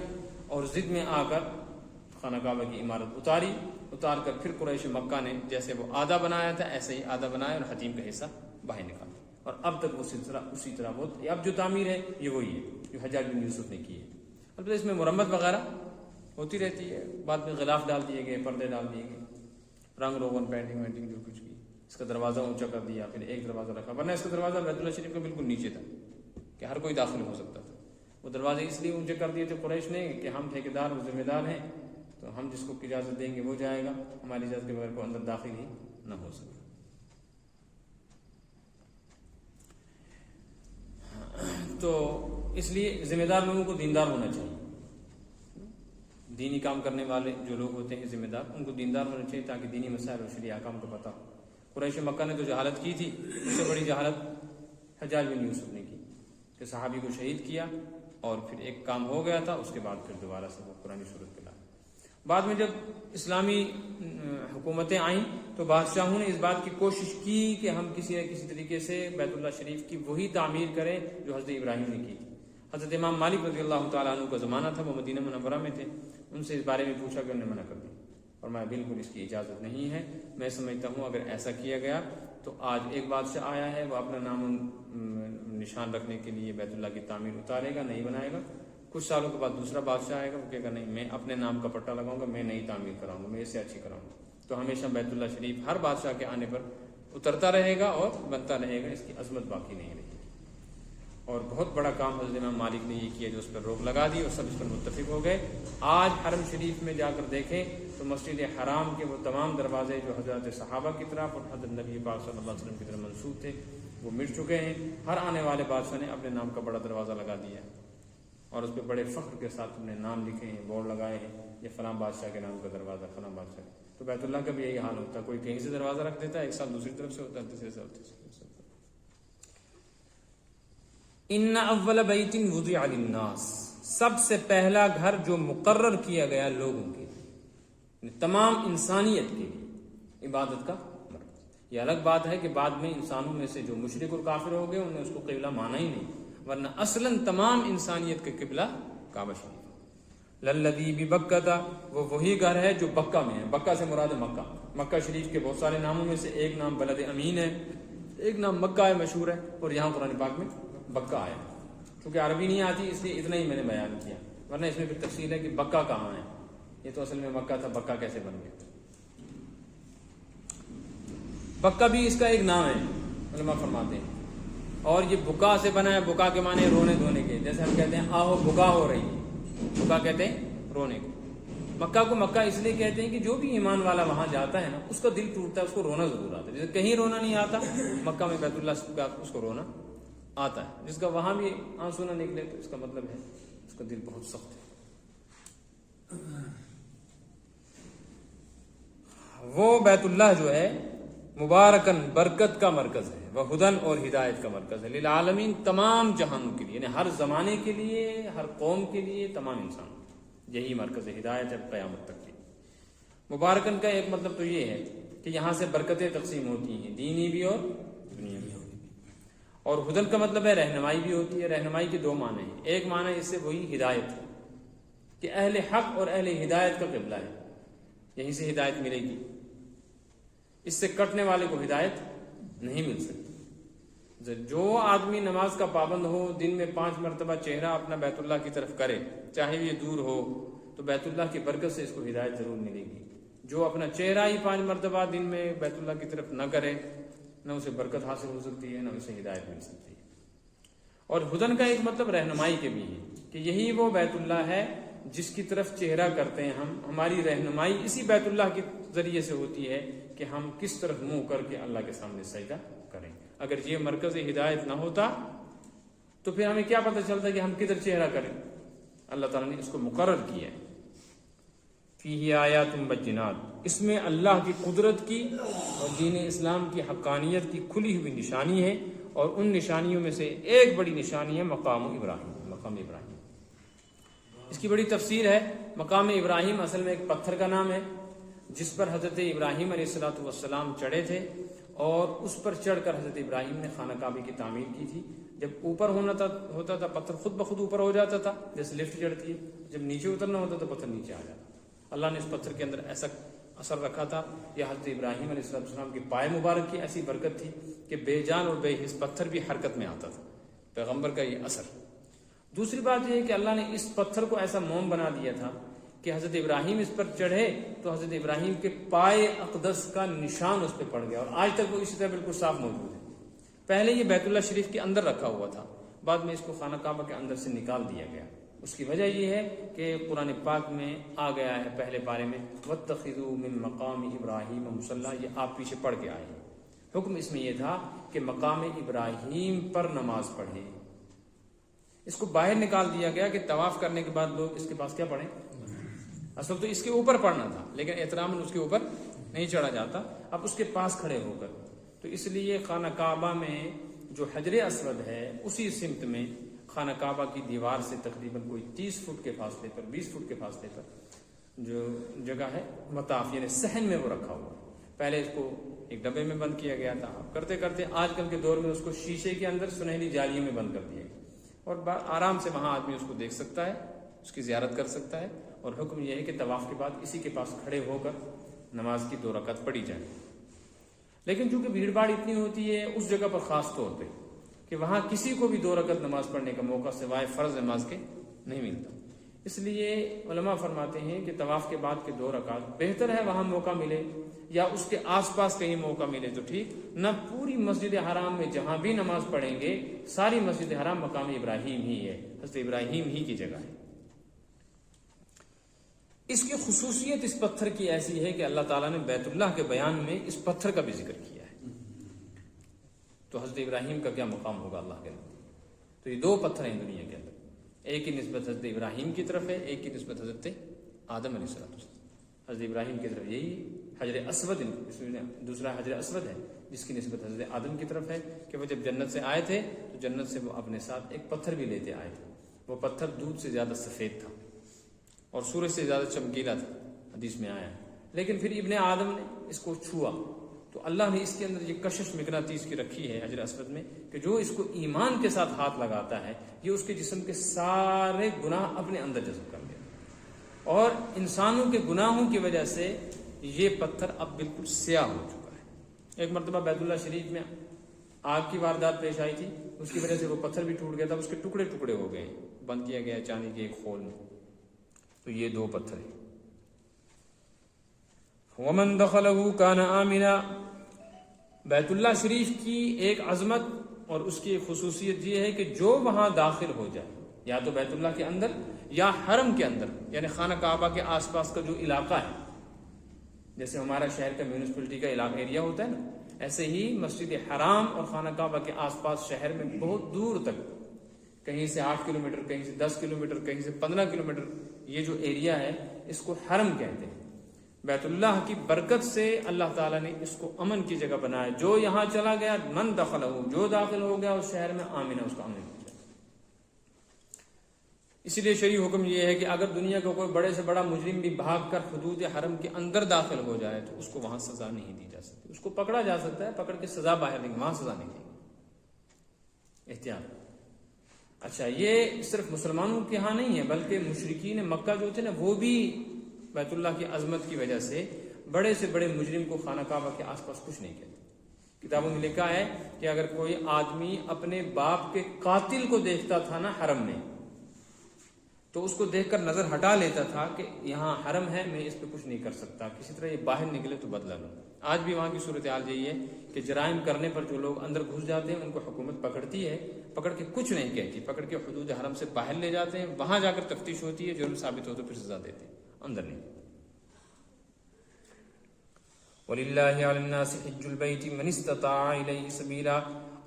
اور ضد میں آ کر خانہ کعبہ کی عمارت اتار کر پھر قریش مکہ نے جیسے وہ آدھا بنایا تھا ایسے ہی آدھا بنایا اور حتیم کا حصہ باہر نکالا، اور اب تک وہ سلسلہ اسی طرح وہ اب جو تعمیر ہے یہ وہی ہے جو حجاج بن یوسف نے کی ہے۔ البتہ اس میں مرمت وغیرہ ہوتی رہتی ہے، بعد میں غلاف ڈال دیے گئے، پردے ڈال دیے گئے، رنگ روغن پینٹنگ وینٹنگ جو کچھ کی، اس کا دروازہ اونچا کر دیا، پھر ایک دروازہ رکھا، ورنہ اس کا دروازہ بیت اللہ شریف کا بالکل نیچے تھا کہ ہر کوئی داخل ہو سکتا تھا، وہ دروازے اس لیے اونچے کر دیے تھے قریش نے کہ ہم ٹھیکیدار اور ذمہ دار ہیں، تو ہم جس کو اجازت دیں گے وہ جائے گا، ہماری اجازت کے بغیر کو اندر داخل ہی نہ ہو سکے۔ تو اس لیے ذمہ دار لوگوں کو دیندار ہونا چاہیے، دینی کام کرنے والے جو لوگ ہوتے ہیں ذمہ دار، ان کو دیندار ہونا چاہیے تاکہ دینی مسائل اور شرعی احکام کو پتہ ہو۔ قریش مکہ نے تو جہالت کی تھی، اس سے بڑی جہالت حجاج بن یوسف نے کی کہ صحابی کو شہید کیا، اور پھر ایک کام ہو گیا تھا، اس کے بعد پھر دوبارہ سے وہ قرآنی صورت پہ لائے۔ بعد میں جب اسلامی حکومتیں آئیں تو بادشاہوں نے اس بات کی کوشش کی کہ ہم کسی نہ کسی طریقے سے بیت اللہ شریف کی وہی تعمیر کریں جو حضرت ابراہیم نے کی تھی۔ حضرت امام مالک رضی اللہ تعالیٰ عنہ کا زمانہ تھا، وہ مدینہ منورہ میں تھے، ان سے اس بارے میں پوچھا کہ انہوں نے منع کر دیا، اور میں بالکل اس کی اجازت نہیں ہے، میں سمجھتا ہوں اگر ایسا کیا گیا تو آج ایک بادشاہ آیا ہے، وہ اپنا نام نشان رکھنے کے لیے بیت اللہ کی تعمیر اتارے گا، نہیں بنائے گا، کچھ سالوں کے بعد دوسرا بادشاہ آئے گا، وہ کہے گا نہیں میں اپنے نام کا پٹا لگاؤں گا، میں نئی تعمیر کراؤں گا، میں اسے اچھی کراؤں گا، تو ہمیشہ بیت اللہ شریف ہر بادشاہ کے آنے پر اترتا رہے گا اور بنتا رہے گا، اس کی عظمت باقی نہیں رہے گی۔ اور بہت بڑا کام حضرت امام مالک نے یہ کیا جو اس پر روک لگا دی، اور سب اس پر متفق ہو گئے۔ آج حرم شریف میں جا کر دیکھیں تو مسجد حرام کے وہ تمام دروازے جو حضرت صحابہ کی طرف اور حضرت نبی پاک صلی اللہ علیہ وسلم کی طرف منسوب تھے وہ مٹ چکے ہیں، ہر آنے والے بادشاہ نے اپنے نام کا بڑا دروازہ لگا دیا ہے، اور اس پہ بڑے فخر کے ساتھ اپنے نام لکھے ہیں، بورڈ لگائے ہیں، یہ فلاں بادشاہ کے نام کا دروازہ، فلاں بادشاہ۔ تو بیت اللہ کا بھی یہی حال ہوتا ہے، کوئی کہیں سے دروازہ رکھ دیتا ہے، ایک سال دوسری طرف سے ہوتا ہے، تیسرے سال تیسری طرف سے۔ ان اول بیت وضع للناس، سب سے پہلا گھر جو مقرر کیا گیا لوگوں کے لیے، تمام انسانیت کے لیے عبادت کا مرکز۔ یہ الگ بات ہے کہ بعد میں انسانوں میں سے جو مشرک اور کافر ہو گئے انہوں نے اس کو قبلہ مانا ہی نہیں، ورنہ اصلاً تمام انسانیت کے قبلہ کعبہ شریف۔ للذی ببکہ، وہ وہی گھر ہے جو بکہ میں ہے، بکہ سے مراد مکہ۔ مکہ شریف کے بہت سارے ناموں میں سے ایک نام بلد امین ہے، ایک نام مکہ ہے مشہور ہے، اور یہاں قرآن پاک میں بکہ آیا۔ کیونکہ عربی نہیں آتی اس لیے اتنا ہی میں نے بیان کیا، ورنہ اس میں پھر تفصیل ہے کہ بکہ کہاں ہے، یہ تو اصل میں مکہ تھا، بکہ کیسے بن گیا۔ بکہ بھی اس کا ایک نام ہے، علماء فرماتے ہیں، اور یہ بکا سے بنا ہے، بکا کے معنی رونے دھونے کے، جیسے ہم کہتے ہیں آہو بکا ہو رہی ہے، بکا کہتے ہیں رونے کو۔ مکہ کو مکہ اس لیے کہتے ہیں کہ جو بھی ایمان والا وہاں جاتا ہے نا اس کا دل ٹوٹتا ہے، اس کو رونا ضرور آتا ہے، جیسے کہیں رونا نہیں آتا مکہ میں بیت اللہ کا اس کو رونا آتا ہے، جس کا وہاں بھی آنسو نہ نکلے تو اس کا مطلب ہے اس کا دل بہت سخت ہے۔ وہ بیت اللہ جو ہے مبارکن برکت کا مرکز ہے، وہ ہدن اور ہدایت کا مرکز ہے، للعالمین تمام جہانوں کے لیے، یعنی ہر زمانے کے لیے، ہر قوم کے لیے، تمام انسانوں کے لیے یہی مرکز ہے، ہدایت ہے قیامت تک کی۔ مبارکن کا ایک مطلب تو یہ ہے کہ یہاں سے برکتیں تقسیم ہوتی ہیں، دینی بھی اور دنیا بھی، اور ہدن کا مطلب ہے رہنمائی بھی ہوتی ہے۔ رہنمائی کے دو معنی ہیں، ایک معنی اس سے وہی ہدایت کہ اہل حق اور اہل ہدایت کا قبلہ ہے، یہیں سے ہدایت ملے گی، اس سے کٹنے والے کو ہدایت نہیں مل سکتی۔ جو آدمی نماز کا پابند ہو، دن میں 5 مرتبہ چہرہ اپنا بیت اللہ کی طرف کرے، چاہے یہ دور ہو، تو بیت اللہ کی برکت سے اس کو ہدایت ضرور ملے گی۔ جو اپنا چہرہ ہی 5 مرتبہ دن میں بیت اللہ کی طرف نہ کرے، نہ اسے برکت حاصل ہو سکتی ہے، نہ اسے ہدایت مل سکتی ہے۔ اور ہدن کا ایک مطلب رہنمائی کے بھی ہے کہ یہی وہ بیت اللہ ہے جس کی طرف چہرہ کرتے ہیں ہم، ہماری رہنمائی اسی بیت اللہ کے ذریعے سے ہوتی ہے کہ ہم کس طرف منہ کر کے اللہ کے سامنے سجدہ کریں۔ اگر یہ مرکز ہدایت نہ ہوتا تو پھر ہمیں کیا پتہ چلتا کہ ہم کدھر چہرہ کریں؟ اللہ تعالیٰ نے اس کو مقرر کیا ہے۔ فیہ آیات بینات، اس میں اللہ کی قدرت کی اور دین اسلام کی حقانیت کی کھلی ہوئی نشانی ہے، اور ان نشانیوں میں سے ایک بڑی نشانی ہے مقام ابراہیم۔ اس کی بڑی تفسیر ہے۔ مقام ابراہیم اصل میں ایک پتھر کا نام ہے جس پر حضرت ابراہیم علیہ السلام چڑھے تھے، اور اس پر چڑھ کر حضرت ابراہیم نے خانہ کعبہ کی تعمیر کی تھی۔ جب اوپر ہوتا تھا پتھر خود بخود اوپر ہو جاتا تھا، جیسے لفٹ چڑھتی ہے، جب نیچے اترنا ہوتا تو پتھر نیچے آ جاتا۔ اللہ نے اس پتھر کے اندر ایسا اثر رکھا تھا، یہ حضرت ابراہیم علیہ السلام کے پائے مبارک کی ایسی برکت تھی کہ بے جان اور بے حس پتھر بھی حرکت میں آتا تھا، پیغمبر کا یہ اثر۔ دوسری بات یہ ہے کہ اللہ نے اس پتھر کو ایسا موم بنا دیا تھا کہ حضرت ابراہیم اس پر چڑھے تو حضرت ابراہیم کے پائے اقدس کا نشان اس پہ پڑ گیا، اور آج تک وہ اسی طرح بالکل صاف موجود ہے۔ پہلے یہ بیت اللہ شریف کے اندر رکھا ہوا تھا، بعد میں اس کو خانہ کعبہ کے اندر سے نکال دیا گیا۔ اس کی وجہ یہ ہے کہ قرآن پاک میں آ گیا ہے پہلے پارے میں وَاتَّخِذُوا مِن مَقَامِ إِبْرَاهِيمَ مُصَلًّى، یہ آپ پیچھے پڑھ کے آئے ہیں۔ حکم اس میں یہ تھا کہ مقام ابراہیم پر نماز پڑھے۔ اس کو باہر نکال دیا گیا کہ طواف کرنے کے بعد لوگ اس کے پاس کیا پڑھیں، اصل تو اس کے اوپر پڑھنا تھا، لیکن احترام اس کے اوپر نہیں چڑھا جاتا، اب اس کے پاس کھڑے ہو کر۔ تو اس لیے خانہ کعبہ میں جو حجر اسود ہے اسی سمت میں خانہ کعبہ کی دیوار سے تقریباً کوئی 30 فٹ کے فاصلے پر، 20 فٹ کے فاصلے پر جو جگہ ہے مطاف یعنی صحن میں وہ رکھا ہوا۔ پہلے اس کو ایک ڈبے میں بند کیا گیا تھا، اب کرتے کرتے آج کل کے دور میں اس کو شیشے کے اندر سنہری جالیوں میں بند کر دیا گیا، اور آرام سے وہاں آدمی اس کو دیکھ سکتا ہے، اس کی زیارت کر سکتا ہے۔ اور حکم یہ ہے کہ طواف کے بعد اسی کے پاس کھڑے ہو کر نماز کی 2 رکعت پڑھی جائے۔ لیکن چونکہ بھیڑ بھاڑ اتنی ہوتی ہے اس جگہ پر خاص طور پہ کہ وہاں کسی کو بھی 2 رکعت نماز پڑھنے کا موقع سوائے فرض نماز کے نہیں ملتا، اس لیے علماء فرماتے ہیں کہ طواف کے بعد کے 2 رکعت بہتر ہے وہاں موقع ملے، یا اس کے آس پاس کہیں موقع ملے تو ٹھیک، نہ پوری مسجد حرام میں جہاں بھی نماز پڑھیں گے ساری مسجد حرام مقام ابراہیم ہی ہے، حضرت ابراہیم ہی کی جگہ ہے۔ اس کی خصوصیت اس پتھر کی ایسی ہے کہ اللہ تعالیٰ نے بیت اللہ کے بیان میں اس پتھر کا بھی ذکر کیا ہے، تو حضرت ابراہیم کا کیا مقام ہوگا اللہ کے نزدیک؟ تو یہ 2 پتھر ہیں دنیا کے اندر، ایک کی نسبت حضرت ابراہیم کی طرف ہے، ایک کی نسبت حضرت آدم علیہ السلام۔ حضرت ابراہیم کی طرف یہی حجر اسود، دوسرا حجر اسود ہے جس کی نسبت حضرت آدم کی طرف ہے کہ وہ جب جنت سے آئے تھے تو جنت سے وہ اپنے ساتھ ایک پتھر بھی لیتے آئے تھے، وہ پتھر دودھ سے زیادہ سفید تھا اور سورج سے زیادہ چمکیلا تھا، حدیث میں آیا ہے۔ لیکن پھر ابن آدم نے اس کو چھوا تو اللہ نے اس کے اندر یہ کشش مغناطیس کی رکھی ہے حجر اسود میں کہ جو اس کو ایمان کے ساتھ ہاتھ لگاتا ہے یہ اس کے جسم کے سارے گناہ اپنے اندر جذب کر لیتا ہے، اور انسانوں کے گناہوں کی وجہ سے یہ پتھر اب بالکل سیاہ ہو چکا ہے۔ ایک مرتبہ بیت اللہ شریف میں آگ کی واردات پیش آئی تھی، اس کی وجہ سے وہ پتھر بھی ٹوٹ گیا تھا، اس کے ٹکڑے ٹکڑے ہو گئے، بند کیا گیا چاندی کے ایک خول میں۔ تو یہ 2 پتھر ہیں۔ وَمَن دَخَلَهُ كَانَ آمِنًا، بیت اللہ شریف کی ایک عظمت اور اس کی ایک خصوصیت یہ ہے کہ جو وہاں داخل ہو جائے، یا تو بیت اللہ کے اندر یا حرم کے اندر، یعنی خانہ کعبہ کے آس پاس کا جو علاقہ ہے، جیسے ہمارا شہر کا میونسپلٹی کا ایریا ہوتا ہے نا، ایسے ہی مسجد حرام اور خانہ کعبہ کے آس پاس شہر میں بہت دور تک، کہیں سے 8 کلومیٹر، کہیں سے 10 کلومیٹر، کہیں سے 15 کلومیٹر، یہ جو ایریا ہے اس کو حرم کہتے ہیں۔ بیت اللہ کی برکت سے اللہ تعالیٰ نے اس کو امن کی جگہ بنایا. جو یہاں چلا گیا من دخلہ، جو داخل ہو گیا اس شہر میں آمن ہے، اس کا امن ہو جائے. اسی لیے شرعی حکم یہ ہے کہ اگر دنیا کا کوئی بڑے سے بڑا مجرم بھی بھاگ کر حدود حرم کے اندر داخل ہو جائے تو اس کو وہاں سزا نہیں دی جا سکتی. اس کو پکڑا جا سکتا ہے، پکڑ کے سزا باہر نہیں، وہاں سزا نہیں دیں گے. احتیاط. اچھا، یہ صرف مسلمانوں کے ہاں نہیں ہے بلکہ مشرکین مکہ جو تھے نا، وہ بھی بیت اللہ کی عظمت کی وجہ سے بڑے سے بڑے مجرم کو خانہ کعبہ کے آس پاس کچھ نہیں کہتے. کتابوں میں لکھا ہے کہ اگر کوئی آدمی اپنے باپ کے قاتل کو دیکھتا تھا نا حرم میں، تو اس کو دیکھ کر نظر ہٹا لیتا تھا کہ یہاں حرم ہے، میں اس پہ کچھ نہیں کر سکتا، کسی طرح یہ باہر نکلے تو بدلہ لوں. آج بھی وہاں کی صورتحال یہی ہے کہ جرائم کرنے پر جو لوگ اندر گھس جاتے ہیں ان کو حکومت پکڑتی ہے، پکڑ کے کچھ نہیں کہتی، پکڑ کے حدود حرم سے باہر لے جاتے ہیں، وہاں جا کر تفتیش ہوتی ہے، جرم ثابت ہو تو پھر سزا دیتے ہیں، اندر نہیں. وَلِلَّهِ عَلَى النَّاسِ حِجُّ الْبَيْتِ مَنِ اسْتَطَاعَ إِلَيْهِ سَبِيلًا.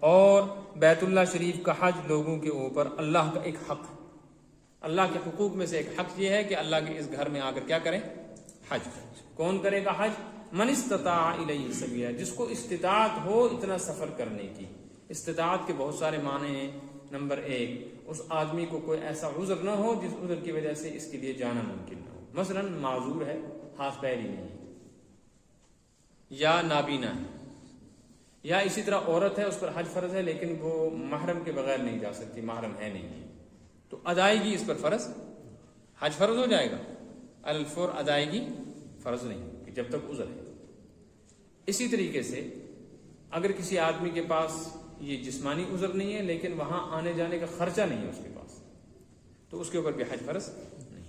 اور بیت اللہ شریف کا حج لوگوں کے اوپر اللہ کا ایک حق ہے. اللہ کے حقوق میں سے ایک حق یہ ہے کہ اللہ کے اس گھر میں آ کر کیا کریں؟ حج. کون کرے گا حج؟ من استطاع الیہ سبیلا، جس کو استطاعت ہو اتنا سفر کرنے کی. استطاعت کے بہت سارے معنی ہیں. نمبر 1، اس آدمی کو کوئی ایسا عذر نہ ہو جس عذر کی وجہ سے اس کے لیے جانا ممکن نہ ہو. مثلا معذور ہے، ہاتھ پیر ہی نہیں ہے، یا نابینا ہے، یا اسی طرح عورت ہے اس پر حج فرض ہے لیکن وہ محرم کے بغیر نہیں جا سکتی، محرم ہے نہیں ہے، تو ادائیگی اس پر فرض، حج فرض ہو جائے گا. الفور ادائیگی فرض نہیں ہوگی جب تک عذر ہے. اسی طریقے سے اگر کسی آدمی کے پاس یہ جسمانی عذر نہیں ہے لیکن وہاں آنے جانے کا خرچہ نہیں ہے اس کے پاس، تو اس کے اوپر بھی حج فرض نہیں.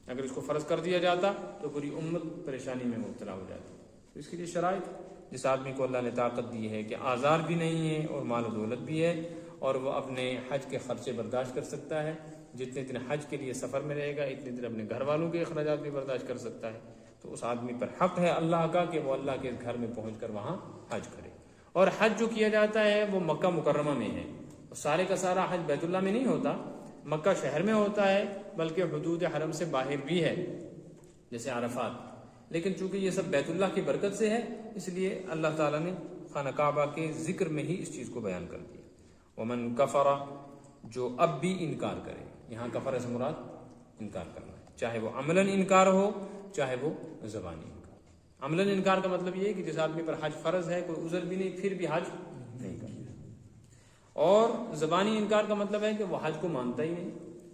اگر اس کو فرض کر دیا جاتا تو پوری امت پریشانی میں مبتلا ہو جاتی. تو اس کے لیے شرائط، جس آدمی کو اللہ نے طاقت دی ہے کہ آزار بھی نہیں ہے اور مال و دولت بھی ہے اور وہ اپنے حج کے خرچے برداشت کر سکتا ہے، جتنے دن حج کے لیے سفر میں رہے گا اتنے دن اپنے گھر والوں کے اخراجات بھی برداشت کر سکتا ہے، تو اس آدمی پر حق ہے اللہ کا کہ وہ اللہ کے گھر میں پہنچ کر وہاں حج کرے. اور حج جو کیا جاتا ہے وہ مکہ مکرمہ میں ہے. سارے کا سارا حج بیت اللہ میں نہیں ہوتا، مکہ شہر میں ہوتا ہے، بلکہ حدود حرم سے باہر بھی ہے جیسے عرفات. لیکن چونکہ یہ سب بیت اللہ کی برکت سے ہے اس لیے اللہ تعالیٰ نے خانہ کعبہ کے ذکر میں ہی اس چیز کو بیان کر دیا. ومن کفر، جو اب بھی انکار کرے، یہاں کفر سے مراد انکار کرنا ہے، چاہے وہ عملاً انکار ہو چاہے وہ زبانی انکار. عملاً انکار کا مطلب یہ ہے کہ جس آدمی پر حج فرض ہے، کوئی عذر بھی نہیں، پھر بھی حج نہیں کرتا. اور زبانی انکار کا مطلب ہے کہ وہ حج کو مانتا ہی نہیں.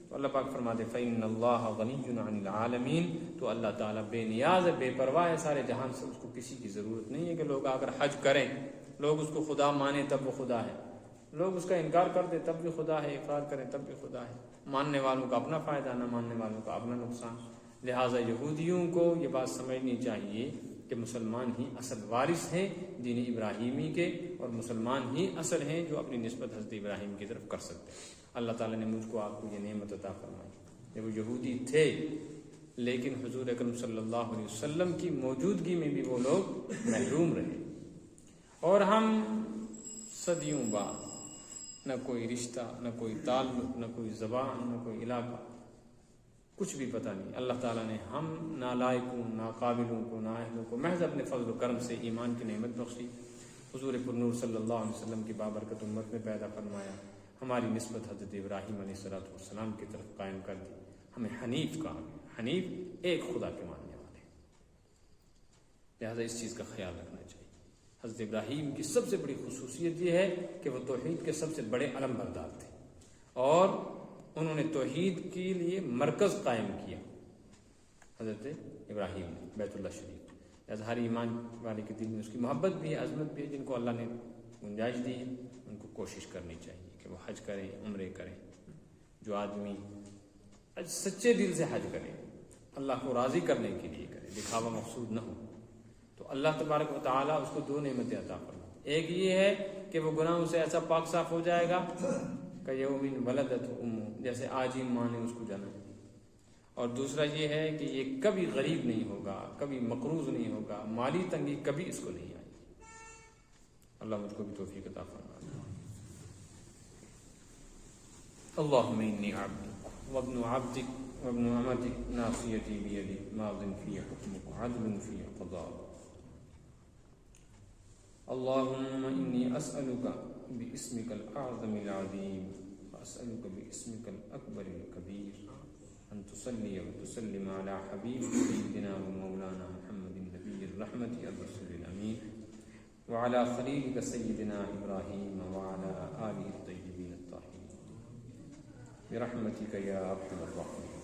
تو اللہ پاک فرماتے فَإِنَّ اللَّهَ غَنِيٌّ عَنِ الْعَالَمِينَ، تو اللہ تعالیٰ بے نیاز ہے، بے پرواہ ہے سارے جہان سے، اس کو کسی کی ضرورت نہیں ہے کہ لوگ آ کر حج کریں، لوگ اس کو خدا مانیں تب وہ خدا ہے، لوگ اس کا انکار کر دیں تب بھی خدا ہے، اقرار کریں تب بھی خدا ہے. ماننے والوں کا اپنا فائدہ، نہ ماننے والوں کا اپنا نقصان. لہٰذا یہودیوں کو یہ بات سمجھنی چاہیے کہ مسلمان ہی اصل وارث ہیں دین ابراہیمی کے، اور مسلمان ہی اصل ہیں جو اپنی نسبت حضرت ابراہیم کی طرف کر سکتے ہیں. اللہ تعالیٰ نے مجھ کو آپ کو یہ نعمت عطا فرمائی کہ وہ یہودی تھے لیکن حضور اکرم صلی اللہ علیہ وسلم کی موجودگی میں بھی وہ لوگ محروم رہے. اور ہم صدیوں بعد نہ کوئی رشتہ، نہ کوئی تعلق، نہ کوئی زبان، نہ کوئی علاقہ، کچھ بھی پتہ نہیں، اللہ تعالیٰ نے ہم نالائقوں، ناقابلوں کو، نااہلوں کو محض اپنے فضل و کرم سے ایمان کی نعمت بخشی، حضور پر نور صلی اللہ علیہ وسلم کی بابرکت امت میں پیدا فرمایا، ہماری نسبت حضرت ابراہیم علیہ السلام کی طرف قائم کر دی، ہمیں حنیف کہا گیا. حنیف ایک خدا کے ماننے والے. لہذا اس چیز کا خیال رکھنا چاہیے. حضرت ابراہیم کی سب سے بڑی خصوصیت یہ ہے کہ وہ توحید کے سب سے بڑے علم بردار تھے اور انہوں نے توحید کے لیے مرکز قائم کیا. حضرت ابراہیم نے بیت اللہ شریف، لہذا ہر ایمان والے کے دل میں اس کی محبت بھی ہے، عظمت بھی ہے. جن کو اللہ نے گنجائش دی ہے ان کو کوشش کرنی چاہیے کہ وہ حج کریں، عمرے کریں. جو آدمی سچے دل سے حج کرے، اللہ کو راضی کرنے کے لیے کرے، دکھاوا مقصود نہ ہو، تو اللہ تبارک و تعالیٰ اس کو دو نعمتیں عطا فرمائے. ایک یہ ہے کہ وہ گناہوں سے ایسا پاک صاف ہو جائے گا کہ یوم ولدت امہ، جیسے آج ہی ماں نے اس کو جنم دی. اور دوسرا یہ ہے کہ یہ کبھی غریب نہیں ہوگا، کبھی مقروض نہیں ہوگا، مالی تنگی کبھی اس کو نہیں آئی. اللہ مجھ کو بھی توفیق عطا فرمائے. اللہم انی عبدک وابن عبدک وابن أمتك ناصيتي بيدك ماض في حكمك عدل في قضاءك. اللهم إني أسألك باسمك الأعظم العظيم وأسألك باسمك الأكبر الكبير أن تصلي وتسلم على حبيبك سيدنا ومولانا محمد النبي الرحمة الرسول الأمين وعلى خليلك سيدنا إبراهيم وعلى آله الطيبين الطاهرين برحمتك يا أرحم الراحمين.